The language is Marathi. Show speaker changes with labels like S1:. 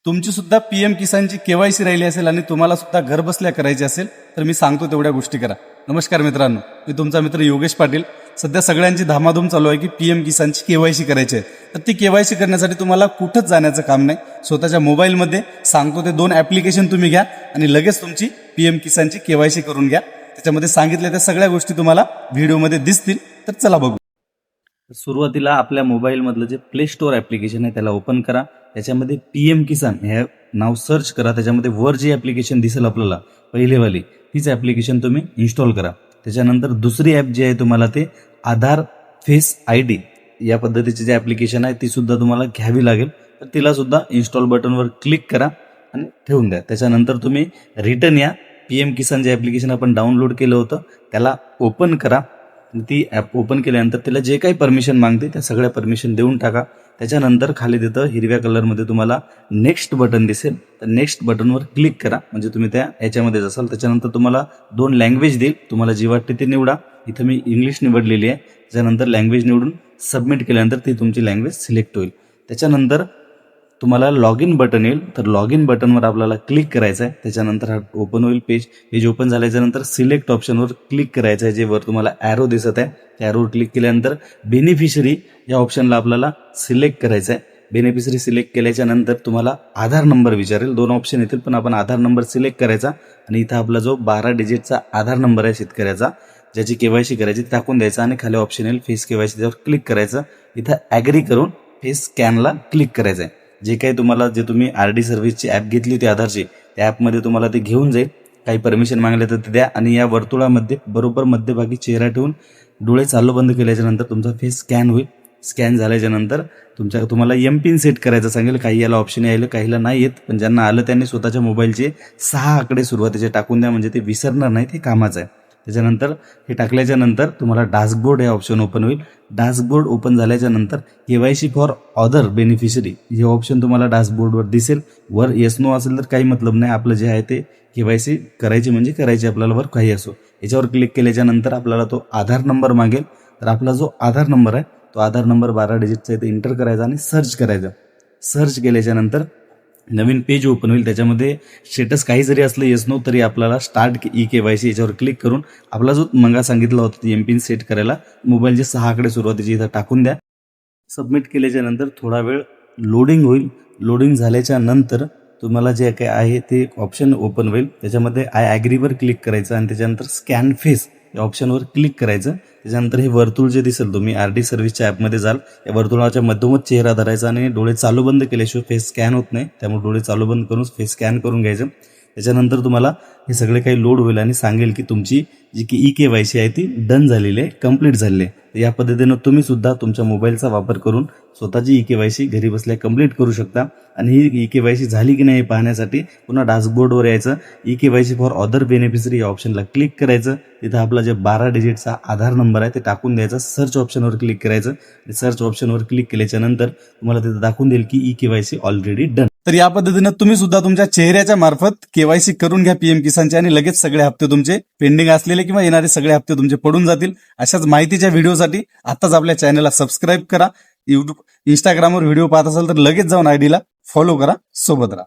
S1: तुमची सुद्धा पीएम किसानची केवायसी राहिली असेल आणि तुम्हाला सुद्धा घर बसल्या करायची असेल तर मी सांगतो तेवढ्या गोष्टी करा. नमस्कार मित्रांनो, मी तुमचा मित्र योगेश पाटील. सध्या सगळ्यांची धामाधूम चालू आहे की पीएम किसानची केवायसी करायची आहे. तर ती केवायसी करण्यासाठी तुम्हाला कुठंच जाण्याचं काम नाही. स्वतःच्या मोबाईलमध्ये सांगतो ते 2 ॲप्लिकेशन तुम्ही घ्या आणि लगेच तुमची पीएम किसानची केवायसी करून घ्या. त्याच्यामध्ये सांगितल्या त्या सगळ्या गोष्टी तुम्हाला व्हिडिओमध्ये दिसतील. तर चला बघू.
S2: सुरुवातीला आपल्या मोबाईलमधलं जे प्ले स्टोअर ॲप्लिकेशन आहे त्याला ओपन करा. त्याच्यामध्ये पीएम किसान हे नाव सर्च करा. त्याच्यामध्ये वर जे ॲप्लिकेशन दिसेल आपल्याला पहिलेवाली तीच ॲप्लिकेशन तुम्ही इन्स्टॉल करा. त्याच्यानंतर दुसरी ॲप जी आहे तुम्हाला ते आधार फेस ID या पद्धतीचे जे ॲप्लिकेशन आहे ती सुद्धा तुम्हाला घ्यावी लागेल. तर तिला सुद्धा इन्स्टॉल बटनवर क्लिक करा आणि ठेवून द्या. त्याच्यानंतर तुम्ही रिटर्न या पीएम किसान जे ॲप्लिकेशन आपण डाउनलोड केलं होतं त्याला ओपन करा. ती ॲप ओपन केल्यानंतर त्याला जे काही परमिशन मागते त्या सगळ्या परमिशन देऊन टाका. त्याच्यानंतर खाली तिथं हिरव्या कलरमध्ये तुम्हाला नेक्स्ट बटन दिसेल. तर नेक्स्ट बटनवर क्लिक करा म्हणजे तुम्ही त्या याच्यामध्येच असाल. त्याच्यानंतर तुम्हाला 2 लँग्वेज देईल, तुम्हाला जी वाटते ते निवडा. इथं मी इंग्लिश निवडलेली आहे. त्याच्यानंतर लँग्वेज निवडून सबमिट केल्यानंतर ती तुमची लँग्वेज सिलेक्ट होईल. त्याच्यानंतर तुम्हाला लॉग इन बटन येईल. तर लॉग इन बटनवर आपल्याला क्लिक करायचं आहे. त्याच्यानंतर हा ओपन होईल पेज ओपन झाल्याच्यानंतर सिलेक्ट ऑप्शनवर क्लिक करायचं आहे. जे वर तुम्हाला ॲरो दिसत आहे त्या ॲरोवर क्लिक केल्यानंतर बेनिफिशरी या ऑप्शनला आपल्याला सिलेक्ट करायचं आहे. बेनिफिशरी सिलेक्ट केल्याच्या नंतर तुम्हाला आधार नंबर विचारेल. 2 ऑप्शन येतील पण आपण आधार नंबर सिलेक्ट करायचा आणि इथं आपला जो 12 डिजिटचा आधार नंबर आहे शेतकऱ्याचा ज्याची केवायसी करायची टाकून द्यायचा आणि खाली ऑप्शन येईल फेस केवायसी त्यावर क्लिक करायचं. इथं ॲग्री करून फेस स्कॅनला क्लिक करायचं आहे. जे काही तुम्हाला जे तुम्ही RD सर्व्हिसची ॲप घेतली होती आधारची त्या ॲपमध्ये तुम्हाला ते घेऊन जाईल. काही परमिशन मागले तर ते द्या आणि या वर्तुळामध्ये बरोबर मध्यभागी चेहरा ठेवून डोळे चालू बंद केल्याच्यानंतर तुमचा फेस स्कॅन होईल. स्कॅन झाल्याच्यानंतर तुम्हाला MPIN सेट करायचं सांगेल. काही याला ऑप्शन यायला काहीला नाही येत, पण ज्यांना आलं त्यांनी स्वतःच्या मोबाईलचे 6 आकडे सुरुवातीचे टाकून द्या म्हणजे ते विसरणार नाही, ते कामाचं आहे. त्याच्यानंतर हे टाकल्याच्या नंतर तुम्हाला डॅशबोर्ड हे ऑप्शन ओपन होईल. डॅशबोर्ड ओपन झाल्याच्या नंतर केवायसी फॉर अदर बेनिफिशरी हे ऑप्शन तुम्हाला डॅशबोर्डवर दिसेल. वर येस नो असेल तर काही मतलब नाही, आपलं जे आहे ते केवायसी करायची म्हणजे करायची आपल्याला, वर काही असो. याच्यावर क्लिक केल्याच्या नंतर आपल्याला तो आधार नंबर मागेल. तर आपला जो आधार नंबर आहे तो आधार नंबर 12 डिजिटचा इथे एंटर करायचा आणि सर्च करायचा. सर्च केल्याच्या नंतर नवीन पेज ओपन होईल. त्याच्यामध्ये स्टेटस काही जरी असलं येस नो तरी आपल्याला स्टार्ट केवायसी याच्यावर क्लिक करून आपला जो मंगा सांगितला होता ती MPIN सेट करायला मोबाईलचे 6 आकडे सुरुवातीचे इथं टाकून द्या. सबमिट केल्याच्या नंतर थोडा वेळ लोडिंग होईल. लोडिंग झाल्याच्या नंतर तुम्हाला जे काही आहे ते ऑप्शन ओपन होईल. त्याच्यामध्ये आय ॲग्रीवर क्लिक करायचं आणि त्याच्यानंतर स्कॅन फेस या ऑप्शनवर क्लिक करायचं. त्याच्यानंतर हे वर्तुळ जे दिसेल तुम्ही RD सर्व्हिसच्या ॲपमध्ये जाल, या वर्तुळाच्या मधोमध चेहरा धरायचा आणि डोळे चालू बंद केल्याशिवाय फेस स्कॅन होत नाही, त्यामुळे डोळे चालू बंद करून फेस स्कॅन करून घ्यायचं. त्याच्यानंतर तुम्हाला हे सगळे काही लोड होईल आणि सांगेल की तुमची जी की केवायसी आहे ती डन झालेली आहे, कंप्लीट झालेली आहे. तर या पद्धतीनं तुम्ही सुद्धा तुमच्या मोबाईलचा वापर करून स्वतःची केवायसी घरी बसल्या कंप्लीट करू शकता. आणि ही केवायसी झाली की नाही पाहण्यासाठी पुन्हा डॅशबोर्डवर यायचं. केवायसी फॉर अदर बेनिफिशरी या ऑप्शनला क्लिक करायचं. तिथं आपला जे 12 डिजिटचा आधार नंबर आहे ते टाकून द्यायचा. सर्च ऑप्शनवर क्लिक करायचं. सर्च ऑप्शनवर क्लिक केल्याच्या नंतर तुम्हाला तिथं दाखवून देईल की केवायसी ऑलरेडी डन.
S1: तर या पद्धतीनं तुम्ही सुद्धा तुमच्या चेहऱ्याच्या मार्फत केवायसी करून घ्या पीएम किसानचे आणि लगेच सगळे हप्ते तुमचे पेंडिंग असलेले किंवा येणारे सगळे हप्ते तुमचे पडून जातील. अशाच माहितीच्या व्हिडिओसाठी आताच आपल्या चॅनलला सबस्क्राईब करा. YouTube, Instagramवर व्हिडिओ पाहत असाल तर लगेच जाऊन ID ला फॉलो करा. सोबत राहा.